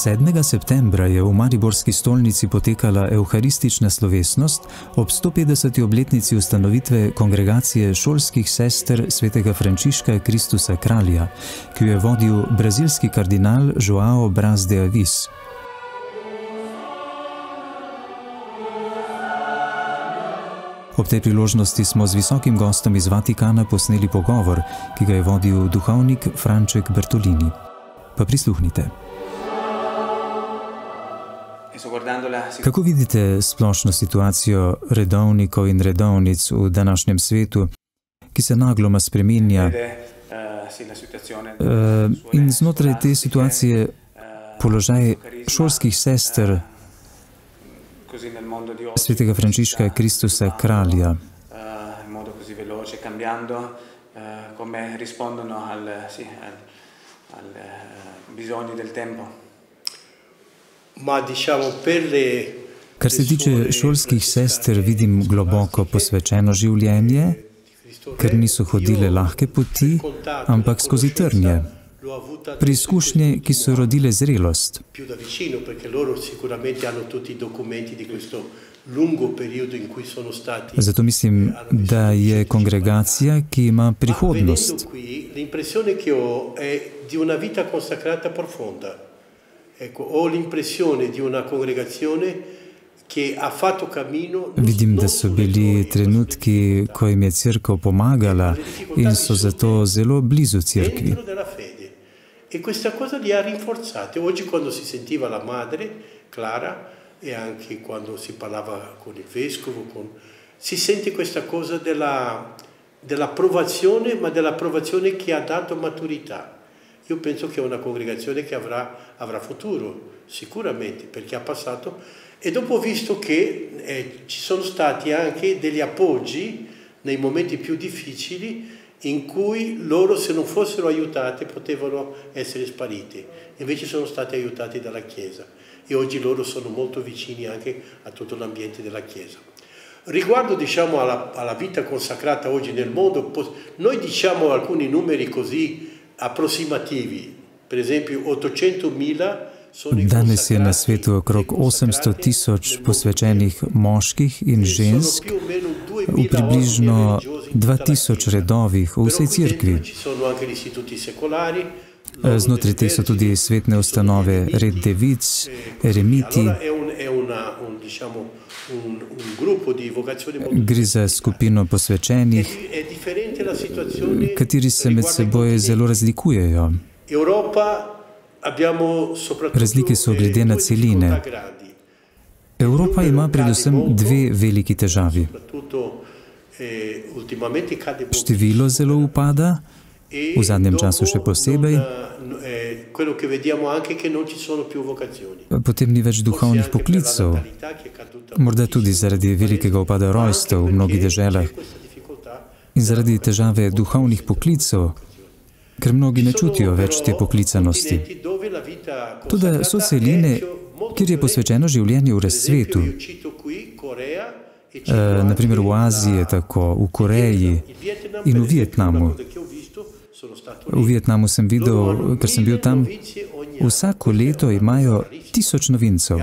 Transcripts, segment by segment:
7. septembra je v mariborski stolnici potekala evharistična slovesnost ob 150. obletnici ustanovitve Kongregacije šolskih sester svetega Frančiška Kristusa Kralja, ki jo je vodil brazilski kardinal João Braz de Avis. Ob tej priložnosti smo z visokim gostom iz Vatikana posneli pogovor, ki ga je vodil duhovnik Franček Bertolini. Pa prisluhnite. Kako vidite splošno situacijo redovnikov in redovnic v današnjem svetu, ki se nagloma spreminja? In znotraj te situacije položaj šolskih sester svetega Frančiška Kristusa Kralja. Kar se tiče šolskih sester, vidim globoko posvečeno življenje, ker niso hodile lahke poti, ampak skozi trnje. Preizkušnje, ki so rodile zrelost. Zato mislim, da je kongregacija, ki ima prihodnost. Vidim, da so bili trenutki, ko jim je cerkev pomagala in so zato zelo blizu cerkvi. E questa cosa li ha rinforzati. Oggi quando si sentiva la madre, Clara, e anche quando si parlava con il vescovo, si sente questa cosa dell'approvazione, ma dell'approvazione che ha dato maturità. Io penso che è una congregazione che avrà futuro, sicuramente, perché ha passato. E dopo ho visto che ci sono stati anche degli appoggi nei momenti più difficili, in cui loro, se non fossero aiutate, potevano essere spariti. Invece sono stati aiutati dalla Chiesa e oggi loro sono molto vicini anche a tutto l'ambiente della Chiesa. Riguardo, diciamo, alla vita consacrata oggi nel mondo, noi diciamo alcuni numeri così approssimativi, per esempio 800.000 Danes je na svetu okrog 800.000 posvečenih moških in žensk v približno 2000 redovih v vsej cerkvi. Znotraj teh so tudi svetne ustanove Red devic, eremiti. Gre za skupino posvečenih, kateri se med seboj zelo razlikujejo. Razlike so glede na celine. Evropa ima predvsem dve veliki težavi. Število zelo upada, v zadnjem času še posebej. Potem ni več duhovnih poklicev, morda tudi zaradi velikega upada rojstev v mnogih deželah in zaradi težave duhovnih poklicev, ker mnogi ne čutijo več te poklicanosti. Toda so celine, kjer je posvečeno življenje v razcvetu. Naprimer v Aziji je tako, v Koreji in v Vietnamu. V Vietnamu sem videl, ker sem bil tam, vsako leto imajo 1000 novincev,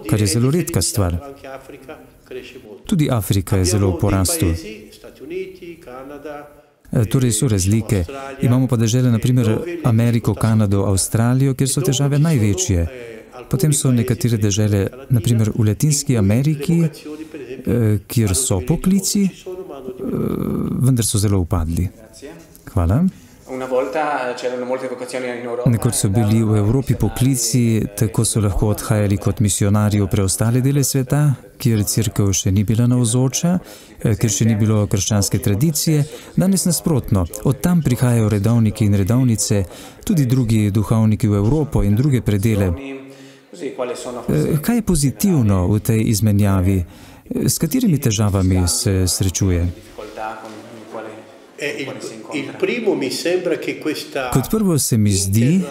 kar je zelo redka stvar. Tudi Afrika je zelo v porastu. Torej so razlike. Imamo pa dežele, naprimer Ameriko, Kanado, Avstralijo, kjer so težave največje. Potem so nekatere dežele, naprimer v Latinski Ameriki, kjer so poklici, vendar so zelo upadli. Hvala. Nekoč so bili v Evropi poklici, tako so lahko odhajali kot misionarji v preostale dele sveta, kjer cerkev še ni bila navzoča, ker še ni bilo krščanske tradicije. Danes nasprotno, od tam prihajajo redovniki in redovnice, tudi drugi duhovniki v Evropo in druge predele. Kaj je pozitivno v tej izmenjavi? S katerimi težavami se srečuje? Kot prvo se mi zdi,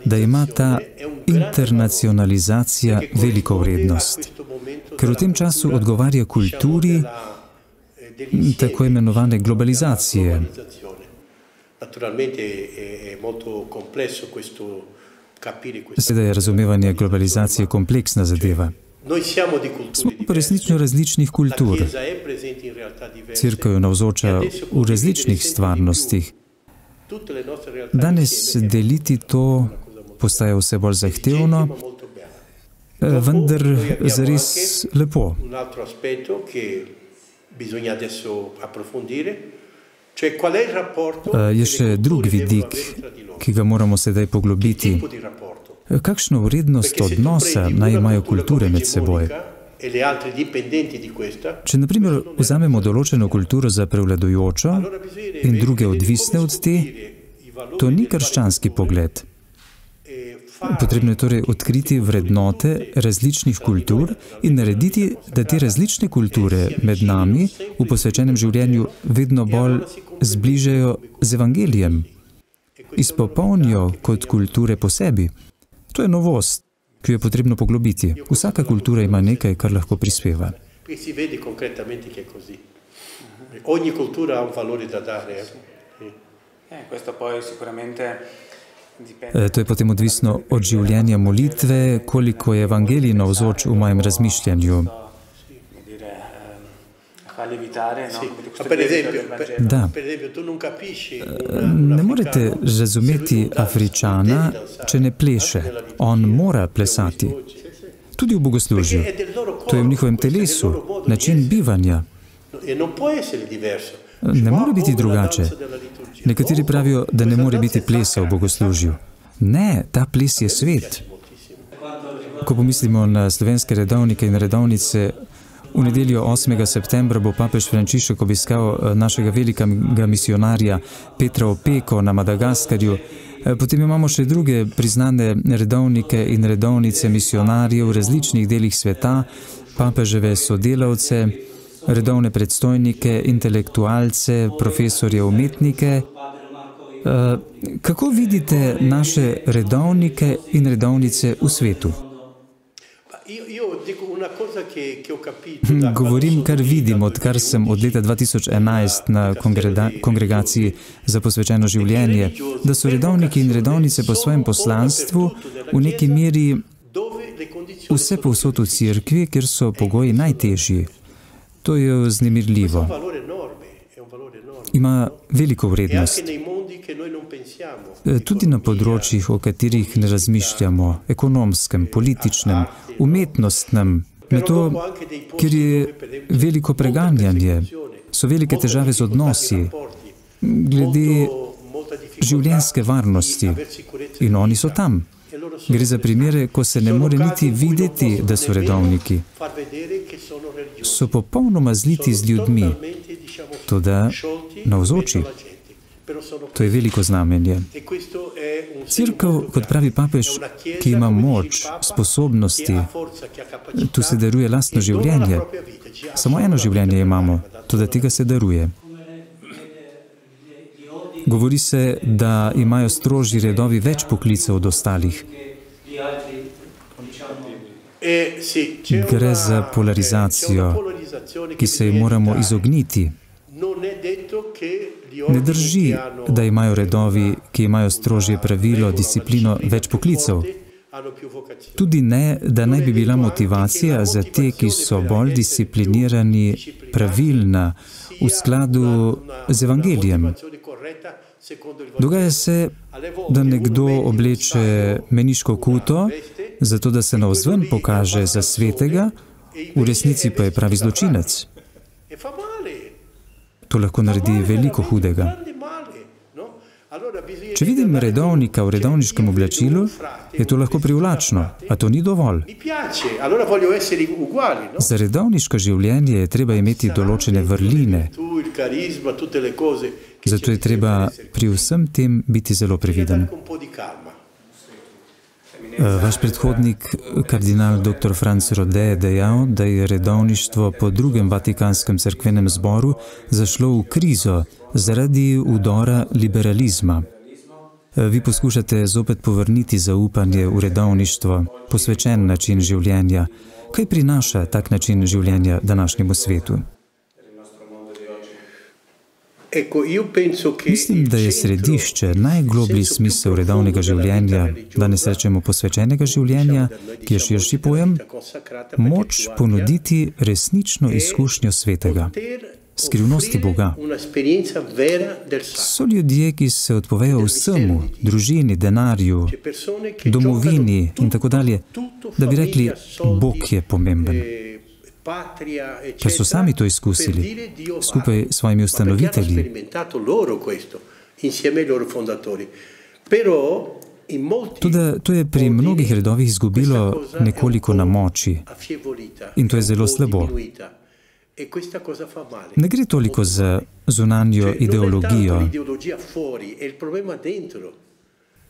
da ima ta internacionalizacija veliko vrednost, ker v tem času odgovarja kulturi tako imenovane globalizacije. Seveda je razumevanje globalizacije kompleksna zadeva. Smo pa resnično različnih kultur. Cerkev navzoča v različnih stvarnostih. Danes deliti to postaja vse bolj zahtevno, vendar zares lepo. Je še drug vidik, ki ga moramo sedaj poglobiti. Kakšno vrednost odnosa naj imajo kulture med seboj? Če na primer vzamemo določeno kulturo za prevladujočo in druge odvisne od te, to ni krščanski pogled. Potrebno je torej odkriti vrednote različnih kultur in narediti, da te različne kulture med nami v posvečenem življenju vedno bolj zbližajo z evangelijem, izpopolnijo kot kulture po sebi. To je novost, ki jo je potrebno poglobiti. Vsaka kultura ima nekaj, kar lahko prispeva. Ogni cultura ha un valore da dare. Questo poi sicuramente To je potem odvisno od življenja molitve, koliko je evangelij navzoč v mojem razmišljanju. Da. Ne morete razumeti Afričana, če ne pleše. On mora plesati. Tudi v bogoslužju. To je v njihovem telesu, način bivanja. Ne more biti drugače. Nekateri pravijo, da ne more biti plesa v bogoslužju. Ne, ta ples je svet. Ko pomislimo na slovenske redovnike in redovnice, v nedeljo 8. septembra bo papež Frančišek obiskal našega velikega misionarja Petra Opeko na Madagaskarju. Potem imamo še druge priznane redovnike in redovnice misionarjev v različnih delih sveta, papeževe sodelavce, redovne predstojnike, intelektualce, profesorje, umetnike. Kako vidite naše redovnike in redovnice v svetu? Govorim, kar vidim, odkar sem od leta 2011 na kongregaciji za posvečeno življenje, da so redovniki in redovnice po svojem poslanstvu v neki meri vse povsod v cerkvi, kjer so pogoji najtežji. To je vznemirljivo. Ima veliko vrednost. Tudi na področjih, o katerih ne razmišljamo, ekonomskem, političnem, umetnostnem, na to, kjer je veliko preganjanje, so velike težave z odnosi, glede življenjske varnosti in oni so tam. Gre za primere, ko se ne more niti videti, da so redovniki. So popolnoma zliti z ljudmi, toda navzoči. To je veliko znamenje. Cerkev, kot pravi papež, ki ima moč, sposobnosti, tu se daruje lastno življenje. Samo eno življenje imamo, toda tega se daruje. Govori se, da imajo strožji redovi več poklicev od ostalih. Gre za polarizacijo, ki se ji moramo izogniti. Ne drži, da imajo redovi, ki imajo strožje pravilo, disciplino, več poklicev. Tudi ne, da naj bi bila motivacija za te, ki so bolj disciplinirani, pravilna, v skladu z evangelijem. Dogaja se, da nekdo obleče meniško kuto, zato da se navzven pokaže za svetega, v resnici pa je pravi zločinec. To lahko naredi veliko hudega. Če vidim redovnika v redovniškem oblačilu, je to lahko privlačno, a to ni dovolj. Za redovniško življenje je treba imeti določene vrline. Zato je treba pri vsem tem biti zelo previden. Vaš predhodnik, kardinal dr. Franc Rode, je dejal, da je redovništvo po drugem Vatikanskem cerkvenem zboru zašlo v krizo zaradi vdora liberalizma. Vi poskušate zopet povrniti zaupanje v redovništvo, posvečen način življenja. Kaj prinaša tak način življenja današnjemu svetu? Mislim, da je središče, najgloblji smisel redovnega življenja, danes rečemo posvečenega življenja, ki je širši pojem, moč ponuditi resnično izkušnjo svetega, skrivnosti Boga. So ljudje, ki se odpovejo vsemu, družini, denarju, domovini in tako dalje, da bi rekli, Bog je pomemben. Ker so sami to izkusili, skupaj s svojimi ustanovitelji. Toda to je pri mnogih redovih izgubilo nekoliko na moči in to je zelo slabo. Ne gre toliko za zunanjo ideologijo.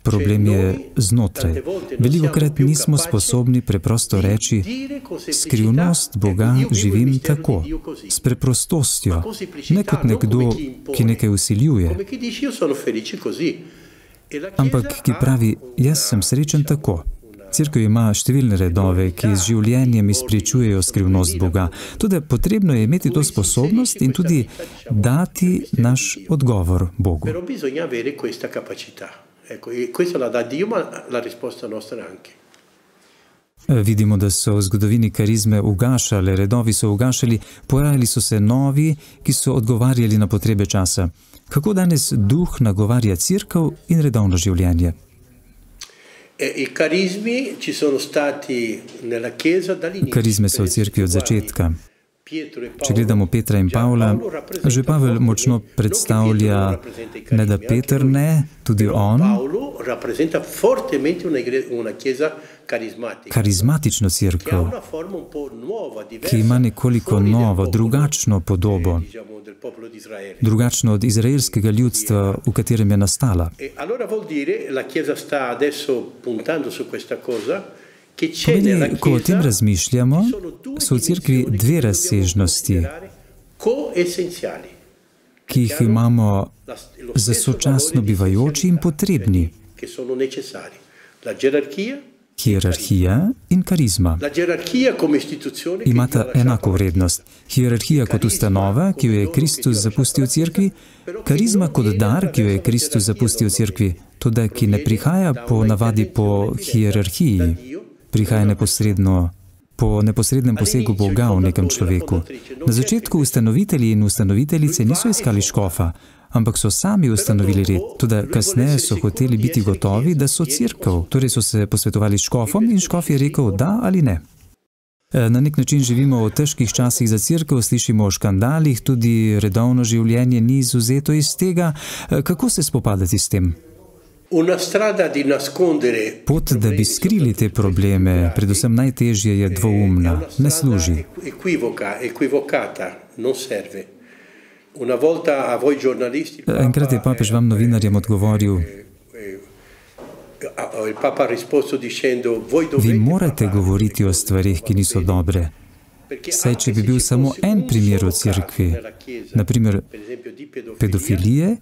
Problem je znotraj. Velikokrat nismo sposobni preprosto reči, skrivnost Boga živim tako, s preprostostjo, ne kot nekdo, ki nekaj vsiljuje, ampak ki pravi, jaz sem srečen tako. Cerkev ima številne redove, ki z življenjem izpričujejo skrivnost Boga. Tudi potrebno je imeti to sposobnost in tudi dati naš odgovor Bogu. Vidimo, da so v zgodovini karizme ugašale, redovi so ugašali, pojavili so se novi, ki so odgovarjali na potrebe časa. Kako danes duh nagovarja cerkev in redovno življenje? Karizme so v cerkvi od začetka. Če gledamo Petra in Pavla, že Pavel močno predstavlja ne da Peter ne, tudi on, karizmatično cerkev, ki ima nekoliko novo, drugačno podobo, drugačno od izraelskega ljudstva, v katerem je nastala. Pomeni, ko o tem razmišljamo, so v cerkvi dve razsežnosti, ki jih imamo za sočasno bivajoči in potrebni. Hierarhija in karizma. Imata enako vrednost. Hierarhija kot ustanova, ki jo je Kristus zapustil v cerkvi, karizma kot dar, ki jo je Kristus zapustil v cerkvi, toda ki ne prihaja po navadi po hierarhiji, prihaja neposredno po neposrednem posegu Boga v nekem človeku. Na začetku ustanovitelji in ustanoviteljice niso iskali škofa, ampak so sami ustanovili red. Toda kasneje so hoteli biti gotovi, da so cerkev. Torej so se posvetovali s škofom in škof je rekel da ali ne. Na nek način živimo v težkih časih za cerkev, slišimo o škandalih, tudi redovno življenje ni izvzeto iz tega. Kako se spopadati s tem? Pot, da bi skrili te probleme, predvsem najtežje, je dvoumna, ne služi. Enkrat je papež vam novinarjem odgovoril, vi morate govoriti o stvarih, ki niso dobre. Saj, če bi bil samo en primer v cerkvi, naprimer pedofilije,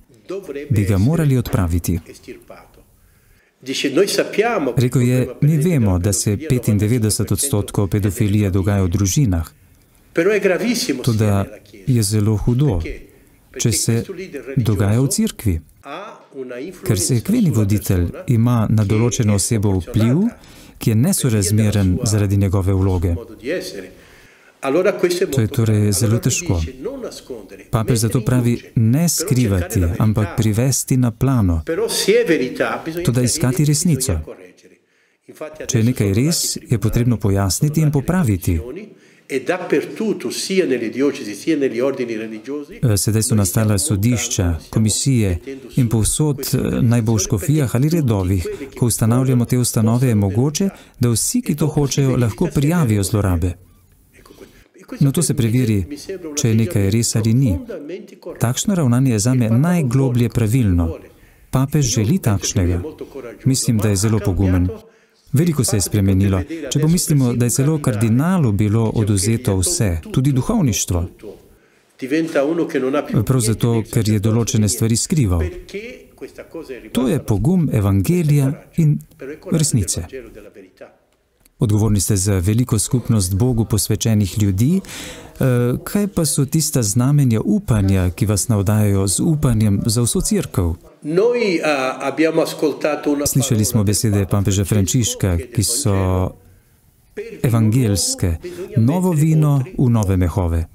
bi ga morali odpraviti. Rekel je, mi vemo, da se 95% pedofilije dogaja v družinah. Toda je zelo hudo, če se dogaja v cerkvi. Ker cerkveni voditelj ima na določeno osebo vpliv, ki je nesorazmeren zaradi njegove vloge. To je torej zelo težko. Papež zato pravi ne skrivati, ampak privesti na plano. Toda iskati resnico. Če je nekaj res, je potrebno pojasniti in popraviti. Sedaj so nastala sodišča, komisije in povsod, naj bo v škofijah ali redovih, ko ustanavljamo te ustanove, je mogoče, da vsi, ki to hočejo, lahko prijavijo zlorabe. No, to se preveri, če je nekaj res ali ni. Takšno ravnanje je zame najgloblje pravilno. Papež želi takšnega. Mislim, da je zelo pogumen. Veliko se je spremenilo. Če pomislimo, da je celo kardinalu bilo oduzeto vse, tudi duhovništvo. Prav zato, ker je določene stvari skrival. To je pogum evangelija in resnice. Odgovorni ste za veliko skupnost Bogu posvečenih ljudi, Kaj pa so tista znamenja upanja, ki vas navdajajo z upanjem za vso cerkev? Slišali smo besede papeža Frančiška, ki so evangelske. Novo vino v nove mehove.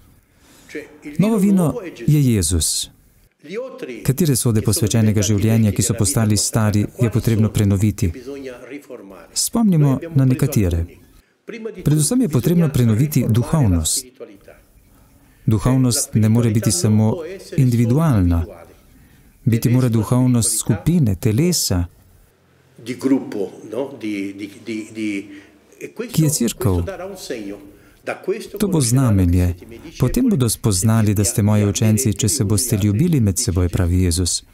Novo vino je Jezus. Katere sode posvečenega življenja, ki so postali stari, je potrebno prenoviti? Spomnimo na nekatere. Predvsem je potrebno prenoviti duhovnost. Duhovnost ne more biti samo individualna. Biti mora duhovnost skupine, telesa, ki je cerkev. To bo znamenje. Potem bodo spoznali, da ste moji učenci, če se boste ljubili med seboj, pravi Jezus.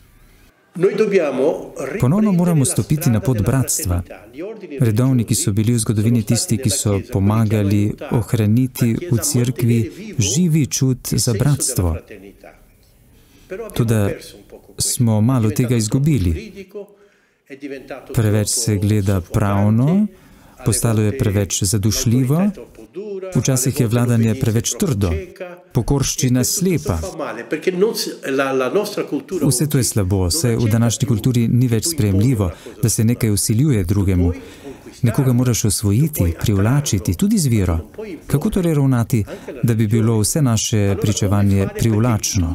Ponovno moramo stopiti na pot bratstva. Redovniki so bili v zgodovini tisti, ki so pomagali ohraniti v cerkvi živi čut za bratstvo. Toda smo malo tega izgubili. Preveč se gleda pravno, postalo je preveč zadušljivo, včasih je vladanje preveč trdo, pokorščina slepa. Vse to je slabo, saj v današnji kulturi ni več sprejemljivo, da se nekaj vsiljuje drugemu. Nekoga moraš osvojiti, privlačiti, tudi z vero. Kako torej ravnati, da bi bilo vse naše pričevanje privlačno?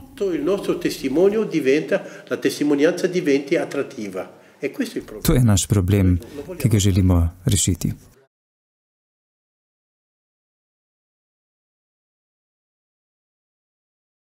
To je naš problem, ki ga želimo rešiti.